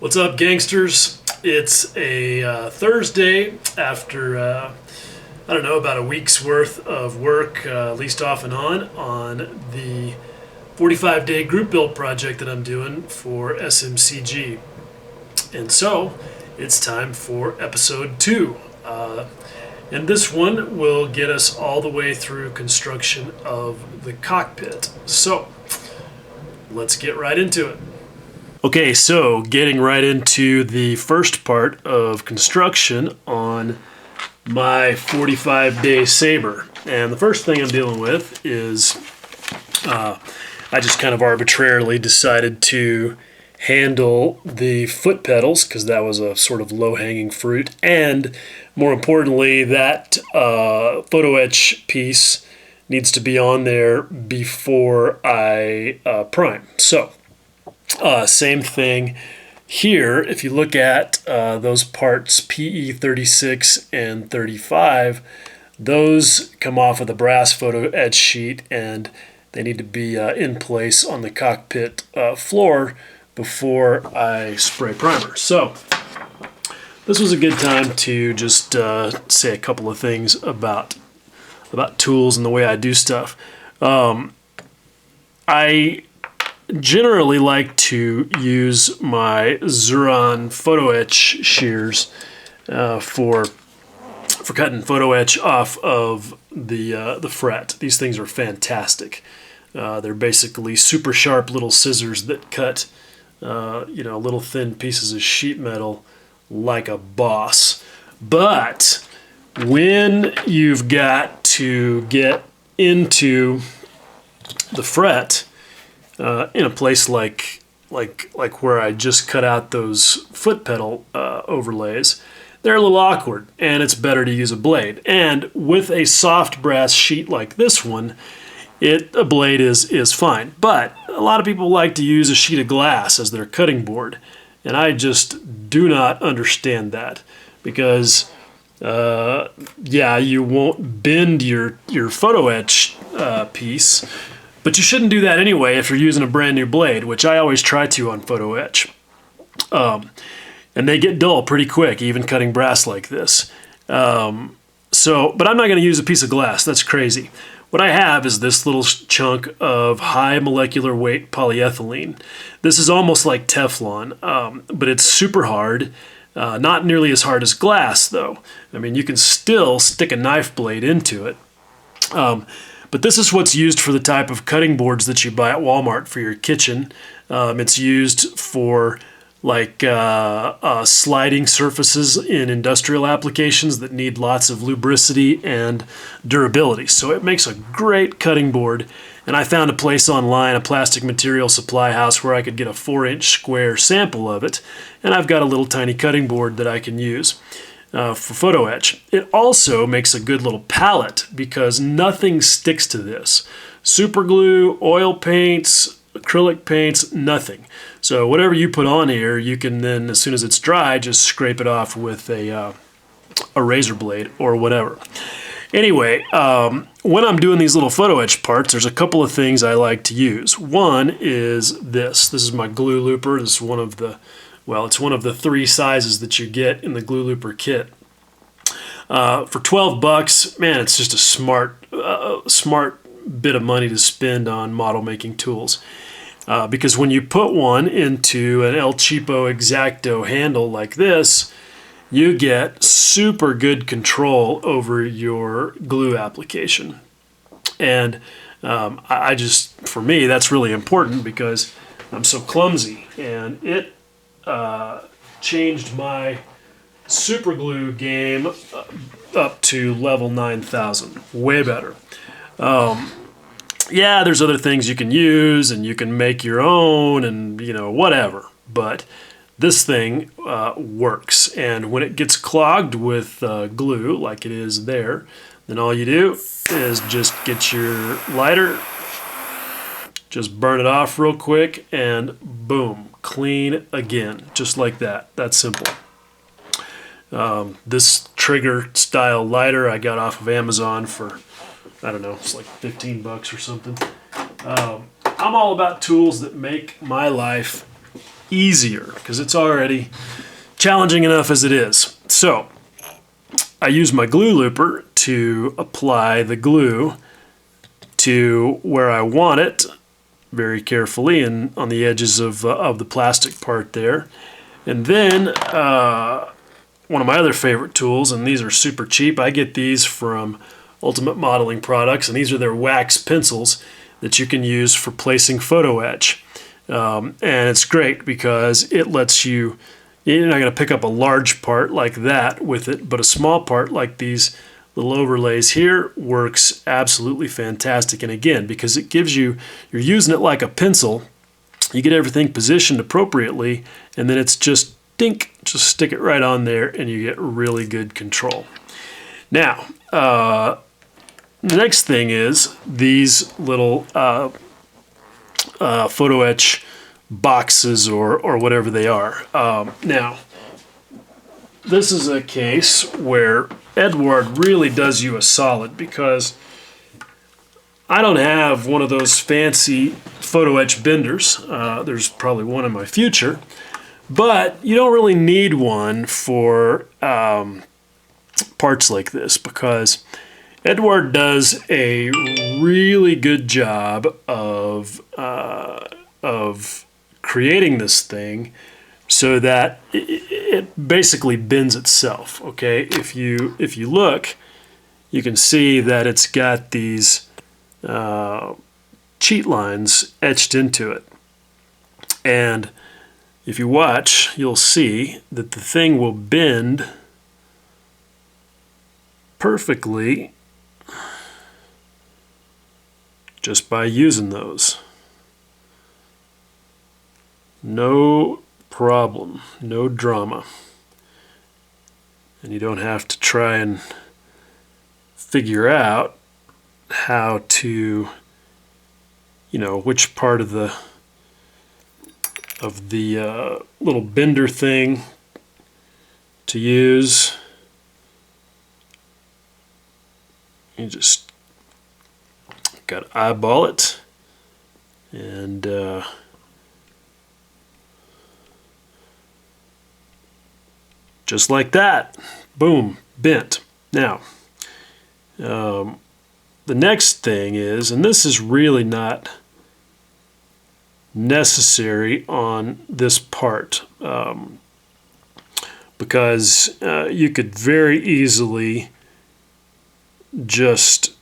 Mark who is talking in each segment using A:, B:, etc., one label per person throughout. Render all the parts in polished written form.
A: What's up, gangsters? It's a Thursday after, I don't know, about a week's worth of work, at least off and on the 45-day group build project that I'm doing for SMCG. And so, it's time for episode 2. And this one will get us all the way through construction of the cockpit. So, let's get right into it. Okay, so getting right into the first part of construction on my 45-day Sabre. And the first thing I'm dealing with is I just kind of arbitrarily decided to handle the foot pedals because that was a sort of low-hanging fruit. And more importantly, that photo etch piece needs to be on there before I prime. So, same thing here. If you look at those parts PE36 and 35, those come off of the brass photo etch sheet and they need to be in place on the cockpit floor before I spray primer. So this was a good time to just say a couple of things about tools and the way I do stuff. I generally like to use my Xuron photo etch shears for cutting photo etch off of the fret. These things are fantastic. They're basically super sharp little scissors that cut little thin pieces of sheet metal like a boss. But when you've got to get into the fret in a place like where I just cut out those foot pedal overlays, they're a little awkward, and it's better to use a blade. And with a soft brass sheet like this one, a blade is fine. But a lot of people like to use a sheet of glass as their cutting board, and I just do not understand that because you won't bend your photo etch piece. But you shouldn't do that anyway if you're using a brand new blade, which I always try to on photo etch. And they get dull pretty quick, even cutting brass like this. But I'm not going to use a piece of glass. That's crazy. What I have is this little chunk of high molecular weight polyethylene. This is almost like Teflon, but it's super hard. Not nearly as hard as glass, though. I mean, you can still stick a knife blade into it. But this is what's used for the type of cutting boards that you buy at Walmart for your kitchen. It's used for sliding surfaces in industrial applications that need lots of lubricity and durability. So it makes a great cutting board. And I found a place online, a plastic material supply house, where I could get a 4-inch square sample of it. And I've got a little tiny cutting board that I can use for photo etch. It also makes a good little palette because nothing sticks to this. Super glue, oil paints, acrylic paints, nothing. So whatever you put on here, you can then, as soon as it's dry, just scrape it off with a razor blade or whatever. Anyway, when I'm doing these little photo etch parts, there's a couple of things I like to use. One is this. This is my glue looper. This is it's one of the 3 sizes that you get in the glue looper kit. For $12, man, it's just a smart bit of money to spend on model making tools. Because when you put one into an El Cheapo X-Acto handle like this, you get super good control over your glue application. And for me, that's really important because I'm so clumsy, and it changed my super glue game up to level 9,000. Way better. There's other things you can use, and you can make your own, and whatever. But this thing works. And when it gets clogged with glue, like it is there, then all you do is just get your lighter, just burn it off real quick, and boom, clean again, just like that. That's simple. This trigger style lighter I got off of Amazon for, I don't know, it's like $15 or something. I'm all about tools that make my life easier because it's already challenging enough as it is. So I use my glue looper to apply the glue to where I want it very carefully and on the edges of the plastic part there. And then one of my other favorite tools, and these are super cheap, I get these from Ultimate Modeling Products, and these are their wax pencils that you can use for placing photo etch. And it's great because it lets you, you're not going to pick up a large part like that with it, but a small part like these little overlays here works absolutely fantastic. And again, because it gives you, you're using it like a pencil, you get everything positioned appropriately, and then it's just dink, just stick it right on there and you get really good control. Now, the next thing is these little photo etch boxes or whatever they are. Now, this is a case where Eduard really does you a solid because I don't have one of those fancy photo etch benders. There's probably one in my future, but you don't really need one for parts like this because Eduard does a really good job of creating this thing so that it basically bends itself. Okay, if you look, you can see that it's got these cheat lines etched into it, and if you watch, you'll see that the thing will bend perfectly just by using those. No problem, no drama. And you don't have to try and figure out how to, you know, which part of the little bender thing to use. You just got to eyeball it and just like that, boom, bent. Now, the next thing is, and this is really not necessary on this part, because you could very easily just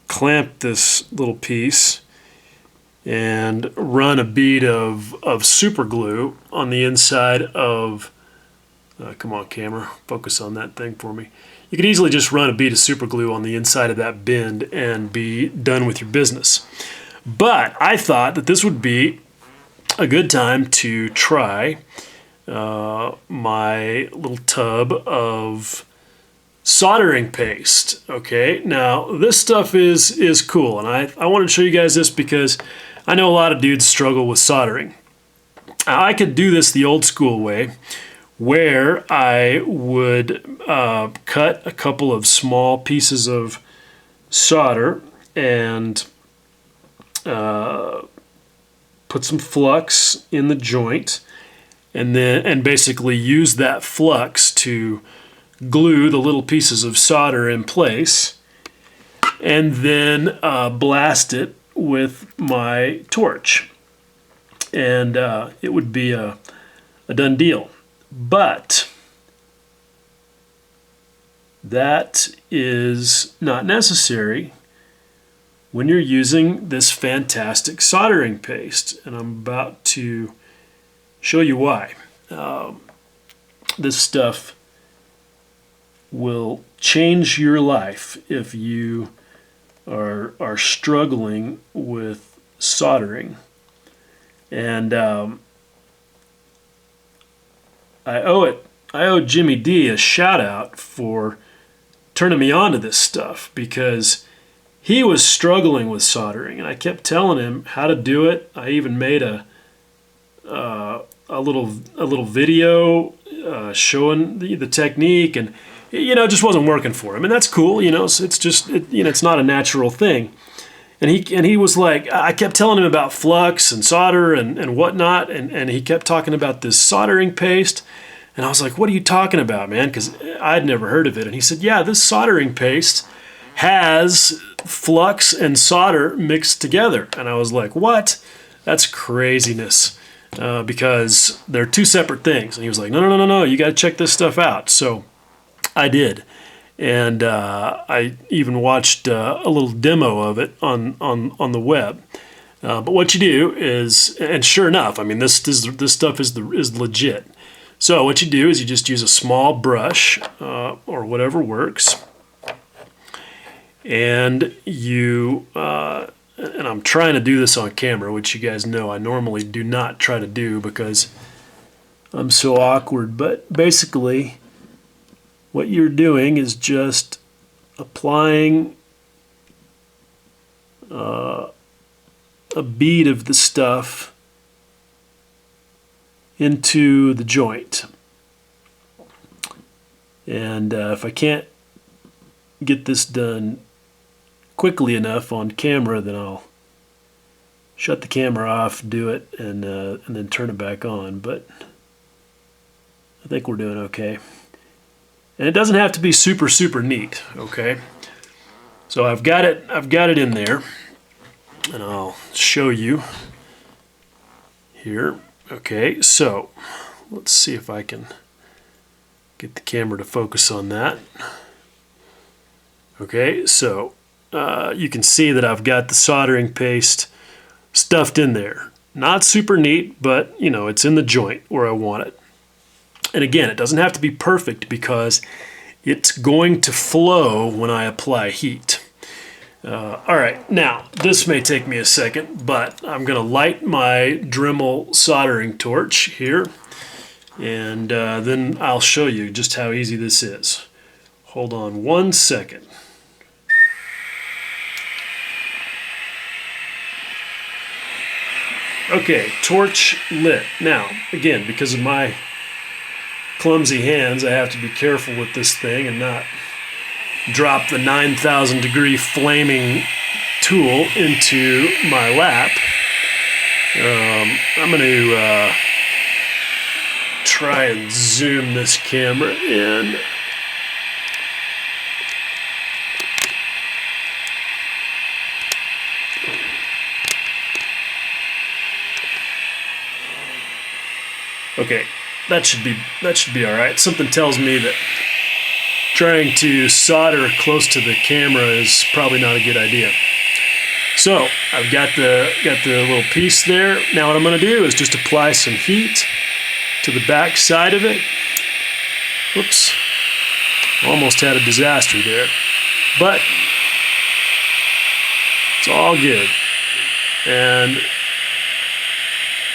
A: clamp this little piece and run a bead of super glue on the inside of, come on camera, focus on that thing for me. You could easily just run a bead of super glue on the inside of that bend and be done with your business. But I thought that this would be a good time to try my little tub of soldering paste. Okay, now this stuff is cool, and I wanted to show you guys this because I know a lot of dudes struggle with soldering. I could do this the old school way, where I would cut a couple of small pieces of solder and put some flux in the joint, and basically use that flux to glue the little pieces of solder in place, and then blast it with my torch, and it would be a done deal. But that is not necessary when you're using this fantastic soldering paste, and I'm about to show you why. This stuff will change your life if you are struggling with soldering. And I owe Jimmy D a shout out for turning me on to this stuff, because he was struggling with soldering and I kept telling him how to do it. I even made a little video showing the technique, and you know, it just wasn't working for him, and that's cool. You know, it's just it's not a natural thing. he was like, I kept telling him about flux and solder and whatnot, and he kept talking about this soldering paste. And I was like, what are you talking about, man? Because I'd never heard of it. And he said, yeah, this soldering paste has flux and solder mixed together. And I was like, what? That's craziness, because they're two separate things. And he was like, no, you got to check this stuff out. So I did. And I even watched a little demo of it on the web. But what you do is, and sure enough, I mean, this stuff is legit. So what you do is you just use a small brush or whatever works, and you and I'm trying to do this on camera, which you guys know I normally do not try to do because I'm so awkward. But basically, what you're doing is just applying a bead of the stuff into the joint. And if I can't get this done quickly enough on camera, then I'll shut the camera off, do it, and then turn it back on. But I think we're doing okay. And it doesn't have to be super neat, okay? So I've got it in there, and I'll show you here. Okay, so let's see if I can get the camera to focus on that. Okay, so you can see that I've got the soldering paste stuffed in there. Not super neat, but you know, it's in the joint where I want it. And again, it doesn't have to be perfect because it's going to flow when I apply heat. All right, now this may take me a second, but I'm going to light my Dremel soldering torch here, and then I'll show you just how easy this is. Hold on 1 second. Okay, torch lit. Now, again, because of my clumsy hands, I have to be careful with this thing and not drop the 9,000 degree flaming tool into my lap. I'm going to try and zoom this camera in. Okay, that should be all right. Something tells me that trying to solder close to the camera is probably not a good idea. So I've got the little piece there. Now what I'm going to do is just apply some heat to the back side of it. Whoops, almost had a disaster there, but it's all good. And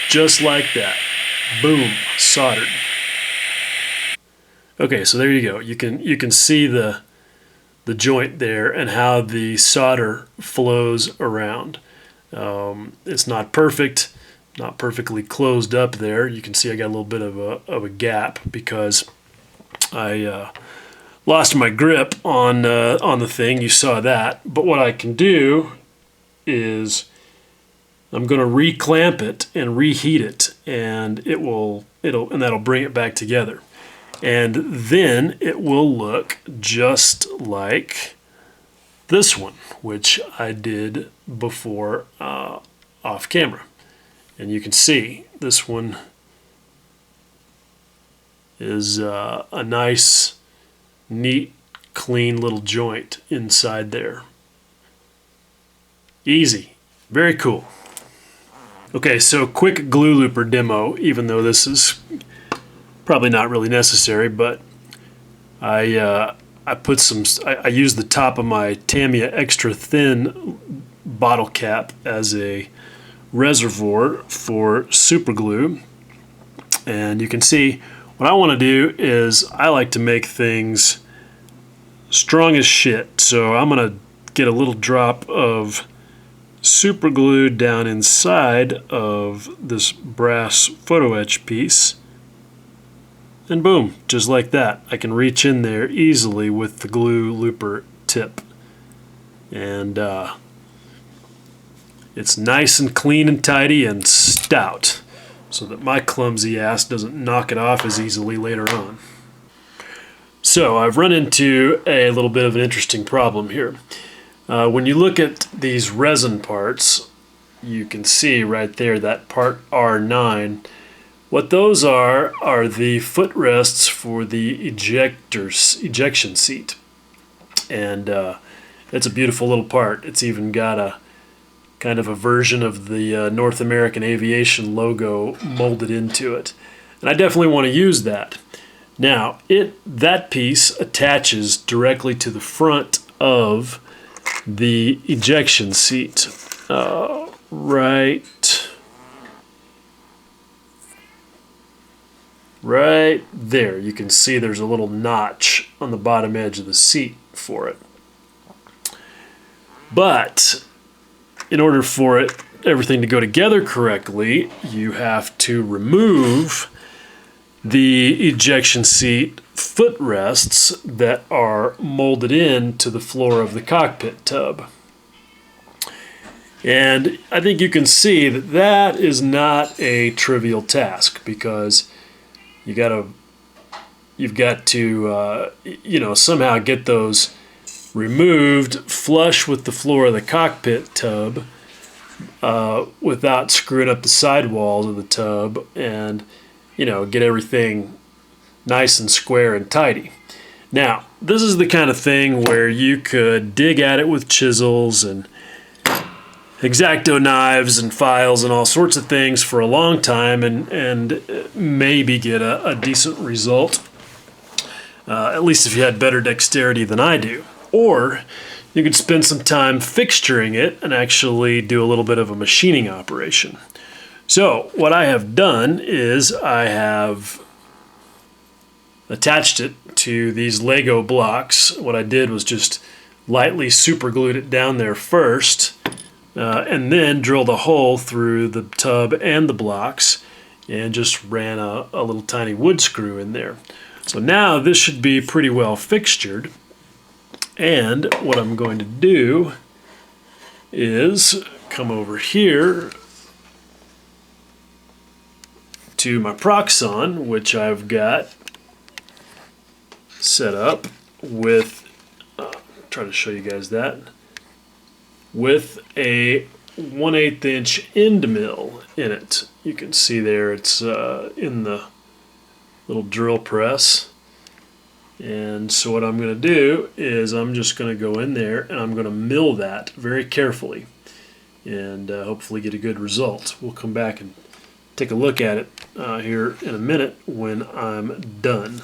A: just like that, boom, soldered. Okay, so there you go. You can see the joint there and how the solder flows around. It's not perfect, not perfectly closed up there. You can see I got a little bit of a gap because I lost my grip on the thing. You saw that. But what I can do is I'm going to reclamp it and reheat it, and that'll bring it back together. And then it will look just like this one, which I did before off camera. And you can see this one is a nice, neat, clean little joint inside there. Easy. Very cool. Okay, so quick glue looper demo, even though this is probably not really necessary, but I used the top of my Tamiya extra thin bottle cap as a reservoir for super glue. And you can see what I want to do is I like to make things strong as shit. So I'm going to get a little drop of super glue down inside of this brass photo etch piece. And boom, just like that, I can reach in there easily with the glue looper tip. And It's nice and clean and tidy and stout, so that my clumsy ass doesn't knock it off as easily later on. So I've run into a little bit of an interesting problem here. When you look at these resin parts, you can see right there that part R9. What those are the footrests for the ejection seat. And it's a beautiful little part. It's even got a kind of a version of the North American Aviation logo molded into it. And I definitely want to use that. Now, that piece attaches directly to the front of the ejection seat. Right there. You can see there's a little notch on the bottom edge of the seat for it. But in order for everything to go together correctly, you have to remove the ejection seat footrests that are molded into the floor of the cockpit tub. And I think you can see that that is not a trivial task, because you've got to somehow get those removed flush with the floor of the cockpit tub without screwing up the sidewalls of the tub, and get everything nice and square and tidy. Now, this is the kind of thing where you could dig at it with chisels and X-Acto knives and files and all sorts of things for a long time and maybe get a decent result, at least if you had better dexterity than I do. Or you could spend some time fixturing it and actually do a little bit of a machining operation. So what I have done is I have attached it to these Lego blocks. What I did was just lightly super glued it down there first, and then drilled a hole through the tub and the blocks and just ran a little tiny wood screw in there. So now this should be pretty well fixtured. And what I'm going to do is come over here to my Proxxon, which I've got set up with, try to show you guys that, with a 1/8 inch end mill in it. You can see there it's in the little drill press. And so what I'm going to do is I'm just going to go in there and I'm going to mill that very carefully and hopefully get a good result. We'll come back and take a look at it here in a minute when I'm done.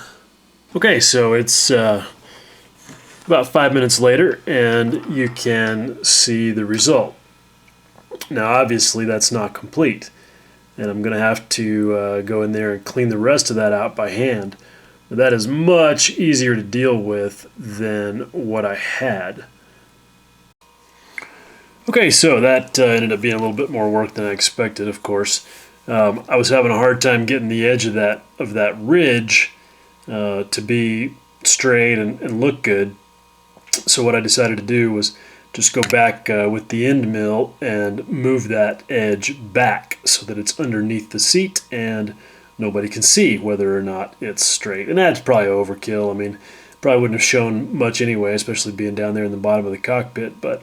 A: Okay, so it's about 5 minutes later and you can see the result. Now obviously that's not complete, and I'm going to have to go in there and clean the rest of that out by hand. But that is much easier to deal with than what I had. Okay, so that ended up being a little bit more work than I expected, of course. I was having a hard time getting the edge of that ridge to be straight and look good. So what I decided to do was just go back with the end mill and move that edge back so that it's underneath the seat and nobody can see whether or not it's straight. And that's probably overkill. I mean, probably wouldn't have shown much anyway, especially being down there in the bottom of the cockpit. But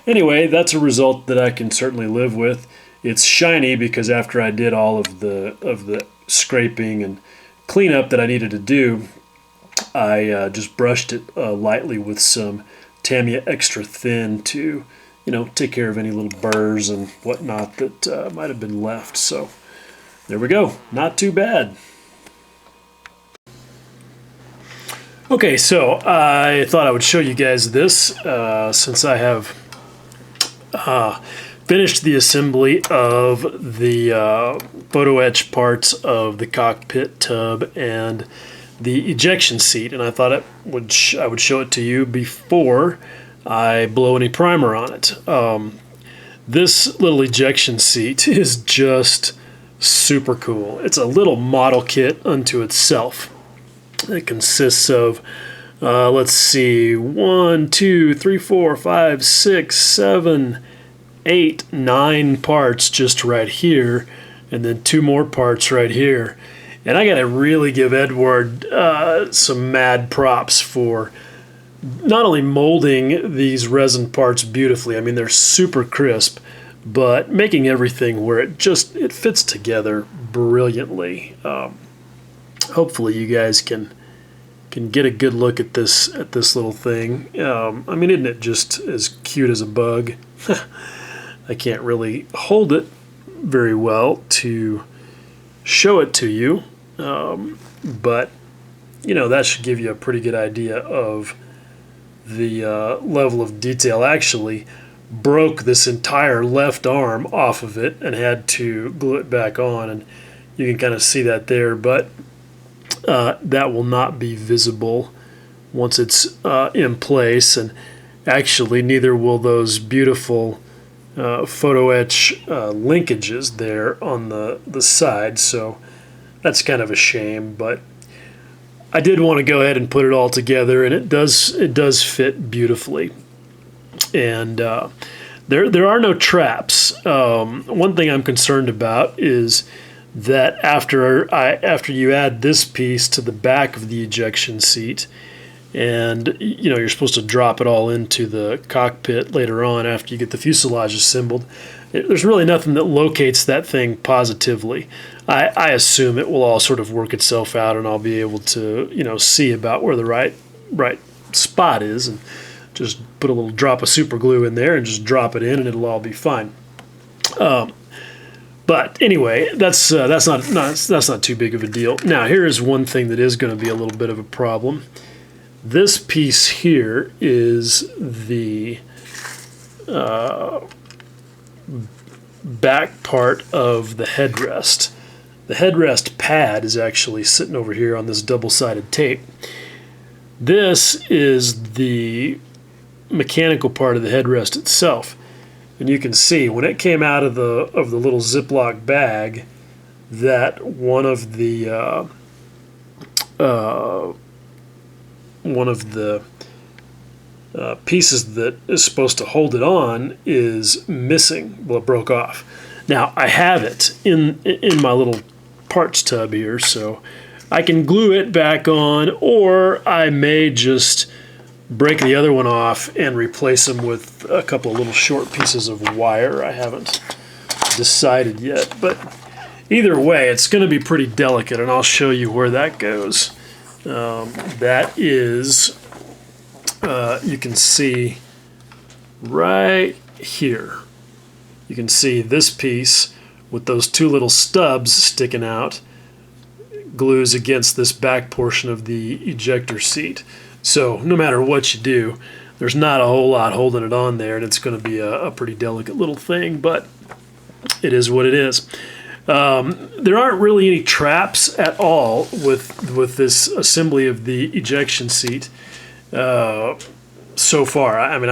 A: anyway, that's a result that I can certainly live with. It's shiny because after I did all of the scraping and cleanup that I needed to do, I just brushed it lightly with some Tamiya Extra Thin to, take care of any little burrs and whatnot that might have been left. So there we go. Not too bad. Okay, so I thought I would show you guys this since I have finished the assembly of the photo etch parts of the cockpit tub and the ejection seat, and I thought I would show it to you before I blow any primer on it. This little ejection seat is just super cool. It's a little model kit unto itself. It consists of, let's see, 1, 2, 3, 4, 5, 6, 7, 8, 9 parts just right here, and then 2 more parts right here. And I gotta really give Eduard some mad props for not only molding these resin parts beautifully, I mean they're super crisp, but making everything where it fits together brilliantly. Hopefully you guys can get a good look at this little thing. I mean, isn't it just as cute as a bug? I can't really hold it very well to show it to you, but you know, that should give you a pretty good idea of the level of detail. Actually broke this entire left arm off of it and had to glue it back on, and you can kind of see that there, but that will not be visible once it's in place, and actually neither will those beautiful photo etch linkages there on the side, so that's kind of a shame, but I did want to go ahead and put it all together, and it does fit beautifully. And there are no traps. One thing I'm concerned about is that after you add this piece to the back of the ejection seat, and you know you're supposed to drop it all into the cockpit later on after you get the fuselage assembled, there's really nothing that locates that thing positively. I assume it will all sort of work itself out, and I'll be able to, you know, see about where the right spot is, and just put a little drop of super glue in there and just drop it in, and it'll all be fine. But anyway, that's not too big of a deal. Now here's one thing that is going to be a little bit of a problem. This piece here is the back part of the headrest. The headrest pad is actually sitting over here on this double-sided tape. This is the mechanical part of the headrest itself, and you can see when it came out of the little Ziploc bag that one of the pieces that is supposed to hold it on is missing. Well, it broke off. Now I have it in my little parts tub here, so I can glue it back on, or I may just break the other one off and replace them with a couple of little short pieces of wire. I haven't decided yet, but either way it's going to be pretty delicate, and I'll show you where that goes. That is, you can see right here, you can see this piece with those 2 little stubs sticking out glues against this back portion of the ejector seat. So no matter what you do, there's not a whole lot holding it on there, and it's going to be a pretty delicate little thing, but it is what it is. There aren't really any traps at all with this assembly of the ejection seat so far. I mean,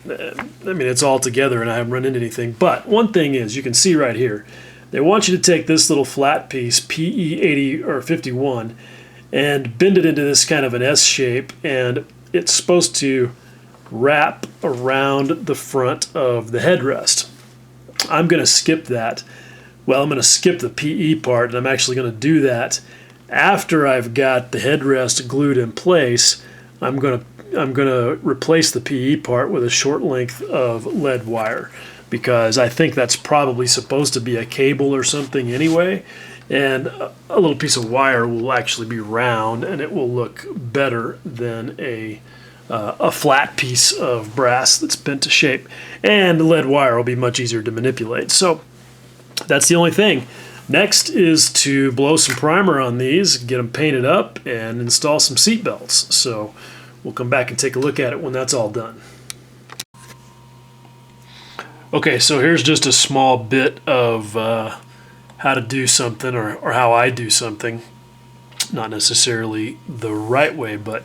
A: it's all together and I haven't run into anything. But one thing is, you can see right here, they want you to take this little flat piece, PE80 or 51, and bend it into this kind of an S shape, and it's supposed to wrap around the front of the headrest. I'm going to skip that. Well, I'm going to skip the PE part, and I'm actually going to do that after I've got the headrest glued in place. I'm going to replace the PE part with a short length of lead wire, because I think that's probably supposed to be a cable or something anyway, and a little piece of wire will actually be round, and it will look better than a flat piece of brass that's bent to shape, and the lead wire will be much easier to manipulate. So that's the only thing. Next is to blow some primer on these, get them painted up, and install some seat belts. So we'll come back and take a look at it when that's all done. Okay, so here's just a small bit of how to do something, or how I do something. Not necessarily the right way, but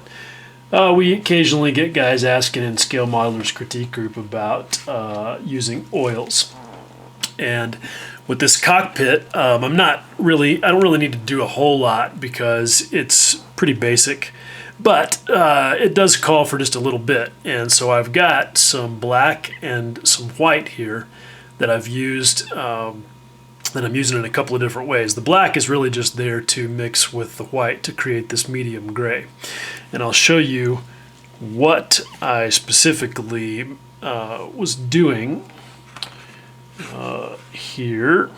A: we occasionally get guys asking in Scale Modelers Critique Group about using oils. And with this cockpit, I don't really need to do a whole lot because it's pretty basic, but it does call for just a little bit. And so I've got some black and some white here that I've used, that I'm using in a couple of different ways. The black is really just there to mix with the white to create this medium gray. And I'll show you what I specifically was doing here.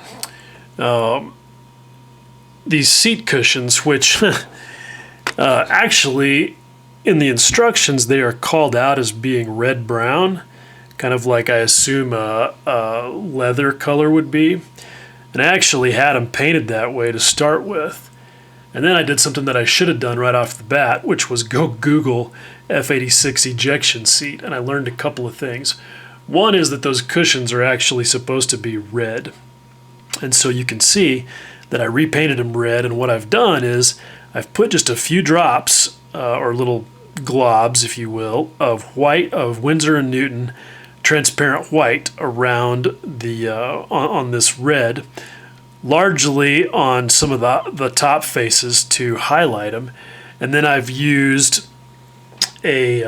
A: These seat cushions, which actually in the instructions they are called out as being red-brown, kind of like I assume a leather color would be. And I actually had them painted that way to start with. And then I did something that I should have done right off the bat, which was go Google F86 ejection seat, and I learned a couple of things. One is that those cushions are actually supposed to be red. And so you can see that I repainted them red, and what I've done is I've put just a few drops, or little globs, if you will, of white, of Winsor & Newton transparent white around the on this red, largely on some of the top faces to highlight them. And then I've used a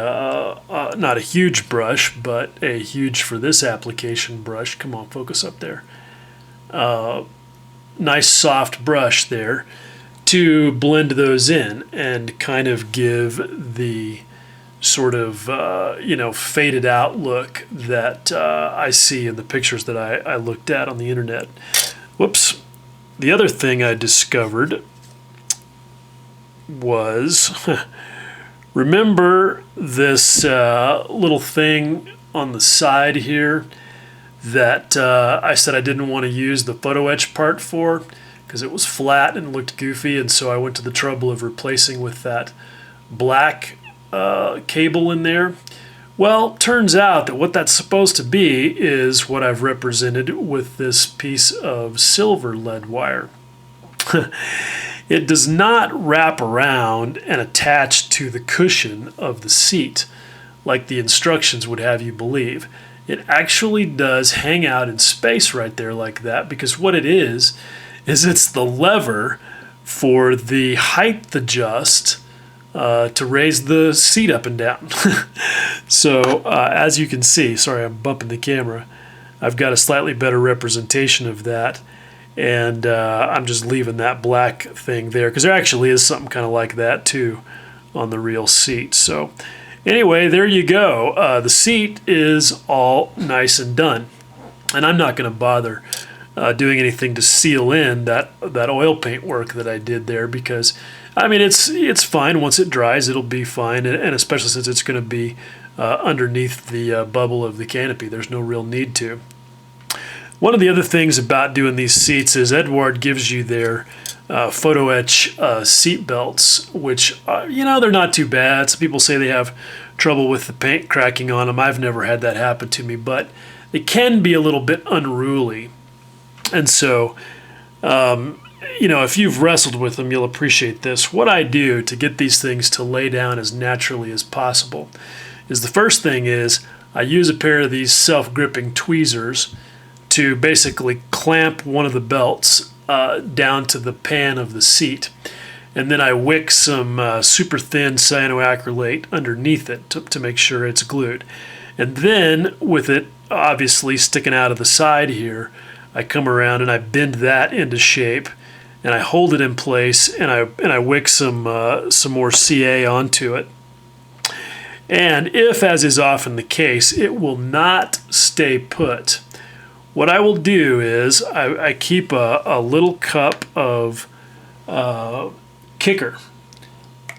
A: not a huge brush, but a huge for this application brush. Come on, focus up there. Nice soft brush there to blend those in and kind of give the sort of faded out look that I see in the pictures that I looked at on the internet. Whoops. The other thing I discovered was remember this little thing on the side here that I said I didn't want to use the photo etch part for because it was flat and looked goofy, and so I went to the trouble of replacing with that black cable in there. Well, turns out that what that's supposed to be is what I've represented with this piece of silver lead wire. It does not wrap around and attach to the cushion of the seat like the instructions would have you believe. It actually does hang out in space right there like that, because what it is it's the lever for the height adjust to raise the seat up and down. So as you can see, sorry I'm bumping the camera, I've got a slightly better representation of that, and I'm just leaving that black thing there because there actually is something kind of like that too on the real seat. So anyway, there you go. The seat is all nice and done, and I'm not going to bother doing anything to seal in that oil paint work that I did there, because I mean it's fine once it dries. It'll be fine, and especially since it's going to be underneath the bubble of the canopy, there's no real need to. One of the other things about doing these seats is Eduard gives you their photo etch seat belts, which they're not too bad. Some people say they have trouble with the paint cracking on them. I've never had that happen to me, but they can be a little bit unruly. And so, if you've wrestled with them, you'll appreciate this. What I do to get these things to lay down as naturally as possible is the first thing is I use a pair of these self-gripping tweezers to basically clamp one of the belts down to the pan of the seat. And then I wick some super thin cyanoacrylate underneath it to make sure it's glued. And then with it obviously sticking out of the side here, I come around and I bend that into shape, and I hold it in place, and I wick some more CA onto it. And if, as is often the case, it will not stay put, what I will do is I keep a little cup of kicker.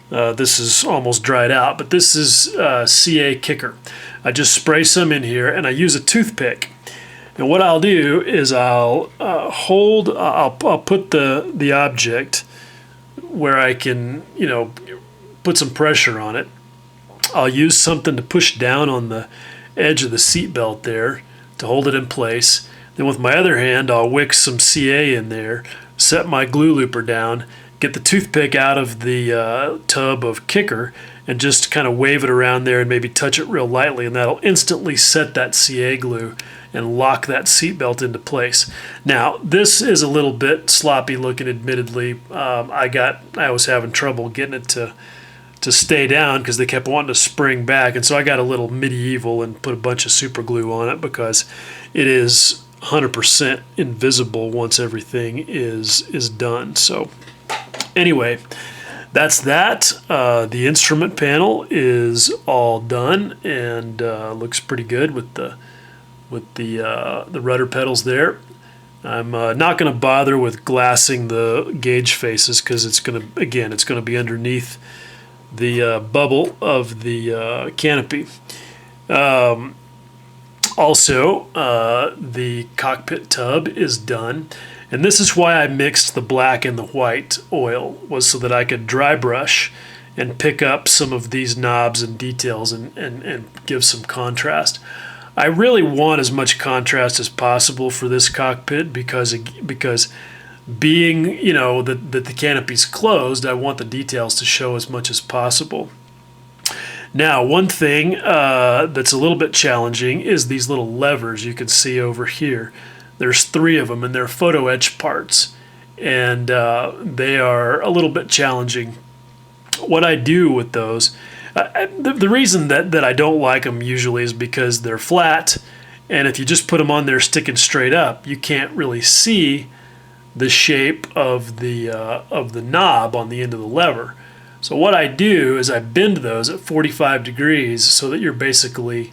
A: This is almost dried out, but this is CA kicker. I just spray some in here, and I use a toothpick. And what I'll do is I'll put the object where I can put some pressure on it. I'll use something to push down on the edge of the seat belt there to hold it in place. Then with my other hand, I'll wick some CA in there, set my glue looper down, get the toothpick out of the tub of kicker, and just kind of wave it around there and maybe touch it real lightly, and that'll instantly set that CA glue and lock that seat belt into place. Now, this is a little bit sloppy looking, admittedly. I was having trouble getting it to stay down because they kept wanting to spring back, and so I got a little medieval and put a bunch of super glue on it because it is 100% invisible once everything is done. So anyway, that's that. The instrument panel is all done and looks pretty good with the rudder pedals there. I'm not going to bother with glassing the gauge faces because it's going to be underneath the bubble of the canopy. Also, the cockpit tub is done, and this is why I mixed the black and the white oil, was so that I could dry brush and pick up some of these knobs and details and give some contrast. I really want as much contrast as possible for this cockpit because being, that the canopy's closed, I want the details to show as much as possible. Now, one thing that's a little bit challenging is these little levers you can see over here. There's 3 of them, and they're photo etch parts, and they are a little bit challenging. What I do with those, the reason that I don't like them usually is because they're flat, and if you just put them on there sticking straight up, you can't really see the shape of the knob on the end of the lever. So what I do is I bend those at 45 degrees so that you're basically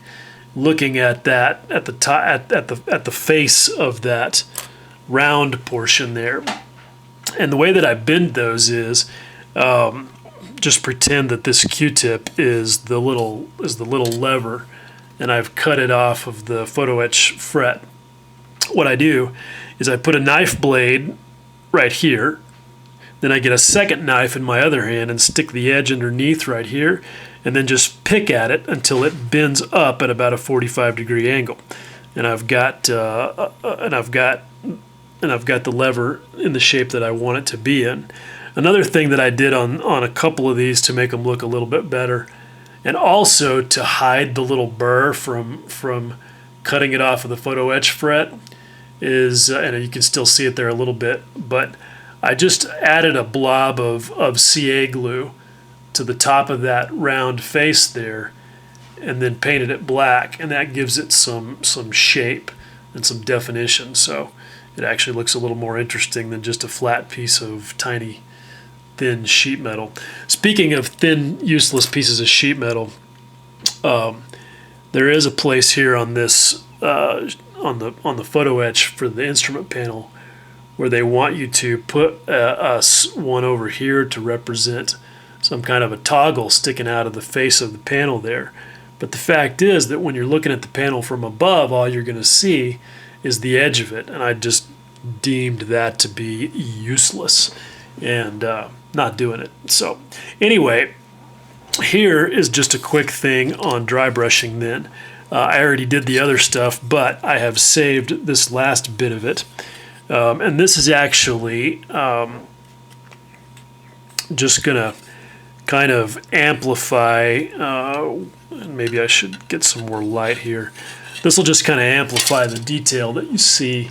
A: looking at that at the face of that round portion there. And the way that I bend those is just pretend that this Q-tip is the little lever, and I've cut it off of the photo etch fret. What I do is I put a knife blade right here, then I get a second knife in my other hand and stick the edge underneath right here, and then just pick at it until it bends up at about a 45-degree angle. And I've got the lever in the shape that I want it to be in. Another thing that I did on a couple of these to make them look a little bit better, and also to hide the little burr from cutting it off of the photo etch fret, is, and you can still see it there a little bit, but I just added a blob of CA glue to the top of that round face there, and then painted it black, and that gives it some shape and some definition. So it actually looks a little more interesting than just a flat piece of tiny thin sheet metal. Speaking of thin, useless pieces of sheet metal, there is a place here on this on the photo etch for the instrument panel where they want you to put one over here to represent some kind of a toggle sticking out of the face of the panel there. But the fact is that when you're looking at the panel from above, all you're going to see is the edge of it, and I just deemed that to be useless and not doing it. So anyway, here is just a quick thing on dry brushing then. I already did the other stuff, but I have saved this last bit of it. And this is actually just going to kind of amplify, and maybe I should get some more light here. This will just kind of amplify the detail that you see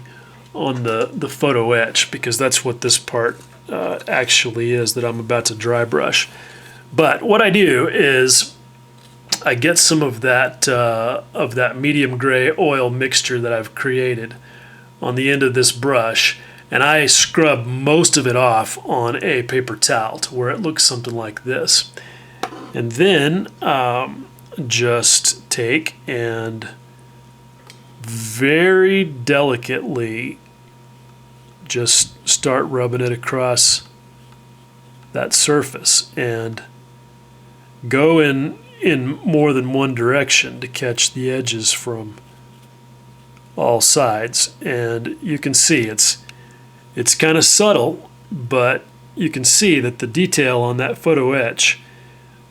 A: on the photo etch, because that's what this part actually is that I'm about to dry brush. But what I do is I get some of that medium gray oil mixture that I've created on the end of this brush, and I scrub most of it off on a paper towel to where it looks something like this. And then just take and very delicately just start rubbing it across that surface, and go in more than one direction to catch the edges from all sides. And you can see it's kind of subtle, but you can see that the detail on that photo etch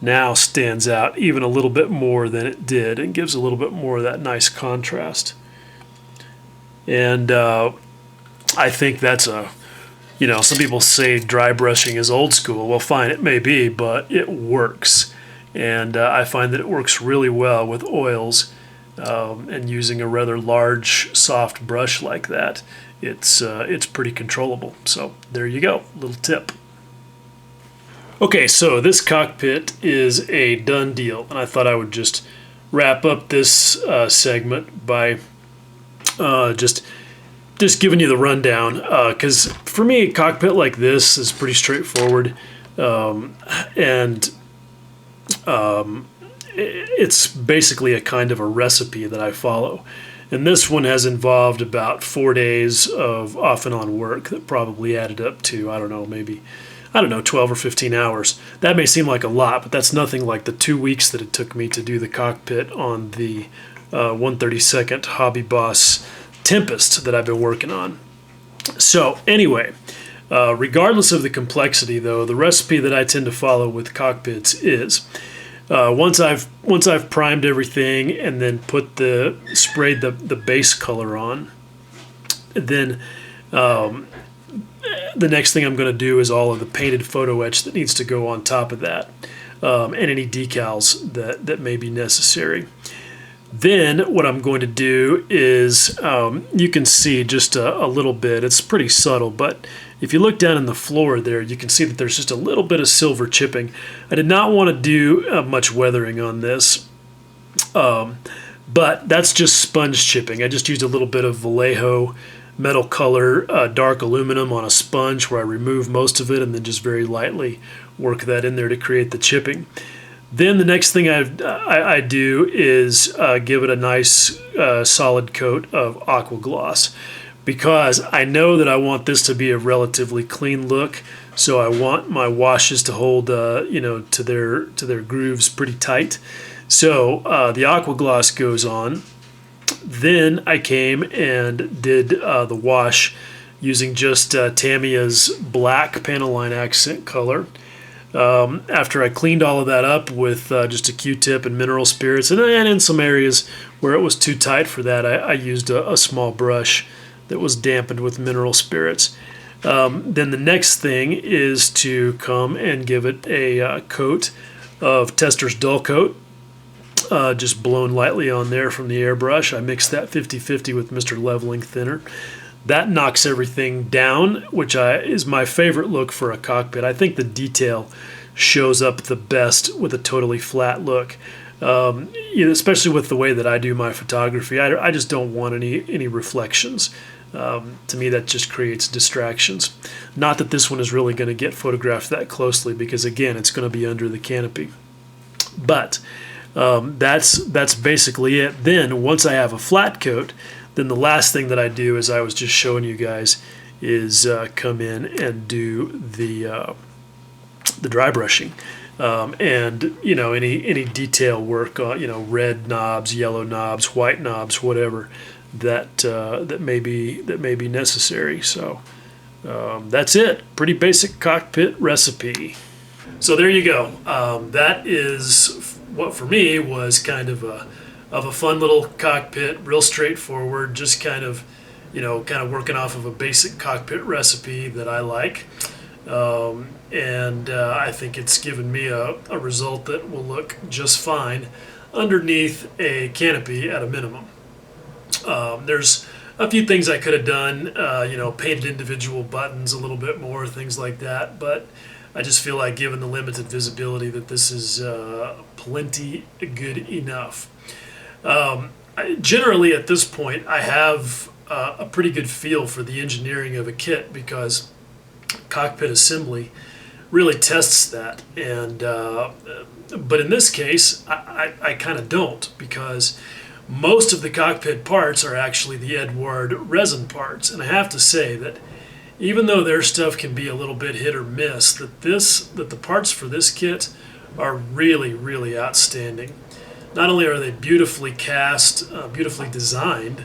A: now stands out even a little bit more than it did, and gives a little bit more of that nice contrast. And I think that's some people say dry brushing is old school. Well, fine, it may be, but it works. And I find that it works really well with oils, and using a rather large, soft brush like that, it's pretty controllable. So there you go, little tip. Okay, so this cockpit is a done deal, and I thought I would just wrap up this segment by just just giving you the rundown, because for me, a cockpit like this is pretty straightforward, and it's basically a kind of a recipe that I follow. And this one has involved about 4 days of off and on work that probably added up to, I don't know, 12 or 15 hours. That may seem like a lot, but that's nothing like the 2 weeks that it took me to do the cockpit on the 132nd Hobby Boss Tempest that I've been working on. So anyway, regardless of the complexity, though, the recipe that I tend to follow with cockpits is once I've primed everything and then sprayed the base color on, then the next thing I'm going to do is all of the painted photo etch that needs to go on top of that, and any decals that may be necessary. Then what I'm going to do is, you can see just a little bit, it's pretty subtle, but if you look down in the floor there, you can see that there's just a little bit of silver chipping. I did not want to do much weathering on this, but that's just sponge chipping. I just used a little bit of Vallejo metal color, dark aluminum on a sponge where I remove most of it and then just very lightly work that in there to create the chipping. Then the next thing I do is give it a nice solid coat of aqua gloss, because I know that I want this to be a relatively clean look. So I want my washes to hold, to their grooves pretty tight. So the aqua gloss goes on. Then I came and did the wash using just Tamiya's black Panaline accent color. After I cleaned all of that up with just a Q-tip and mineral spirits, and in some areas where it was too tight for that, I used a small brush that was dampened with mineral spirits. Then the next thing is to come and give it a coat of Tester's Dull Coat, just blown lightly on there from the airbrush. I mixed that 50-50 with Mr. Leveling Thinner. That knocks everything down, which is my favorite look for a cockpit. I think the detail shows up the best with a totally flat look, especially with the way that I do my photography. I just don't want any reflections. To me, that just creates distractions. Not that this one is really going to get photographed that closely, because again, it's going to be under the canopy. But that's basically it. Then once I have a flat coat, then the last thing that I do, as I was just showing you guys, is come in and do the dry brushing, and any detail work on red knobs, yellow knobs, white knobs, whatever that may be necessary. So that's it. Pretty basic cockpit recipe. So there you go. That is what for me was kind of a fun little cockpit, real straightforward, just kind of working off of a basic cockpit recipe that I like. And I think it's given me a result that will look just fine underneath a canopy at a minimum. There's a few things I could have done, painted individual buttons a little bit more, things like that, but I just feel like, given the limited visibility, that this is plenty good enough. Generally, at this point, I have a pretty good feel for the engineering of a kit, because cockpit assembly really tests that. And but in this case, I kind of don't, because most of the cockpit parts are actually the Eduard resin parts. And I have to say that even though their stuff can be a little bit hit or miss, that the parts for this kit are really, really outstanding. Not only are they beautifully cast, beautifully designed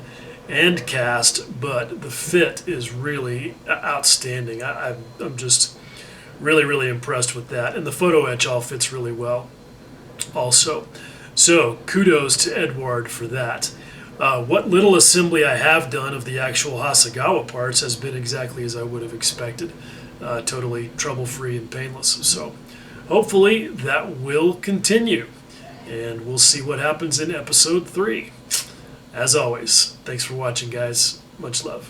A: and cast, but the fit is really outstanding. I'm just really, really impressed with that. And the photo etch all fits really well also. So kudos to Eduard for that. What little assembly I have done of the actual hasegawa parts has been exactly as I would have expected. Totally trouble-free and painless. So hopefully that will continue, and we'll see what happens in episode 3. As always, thanks for watching, guys. Much love.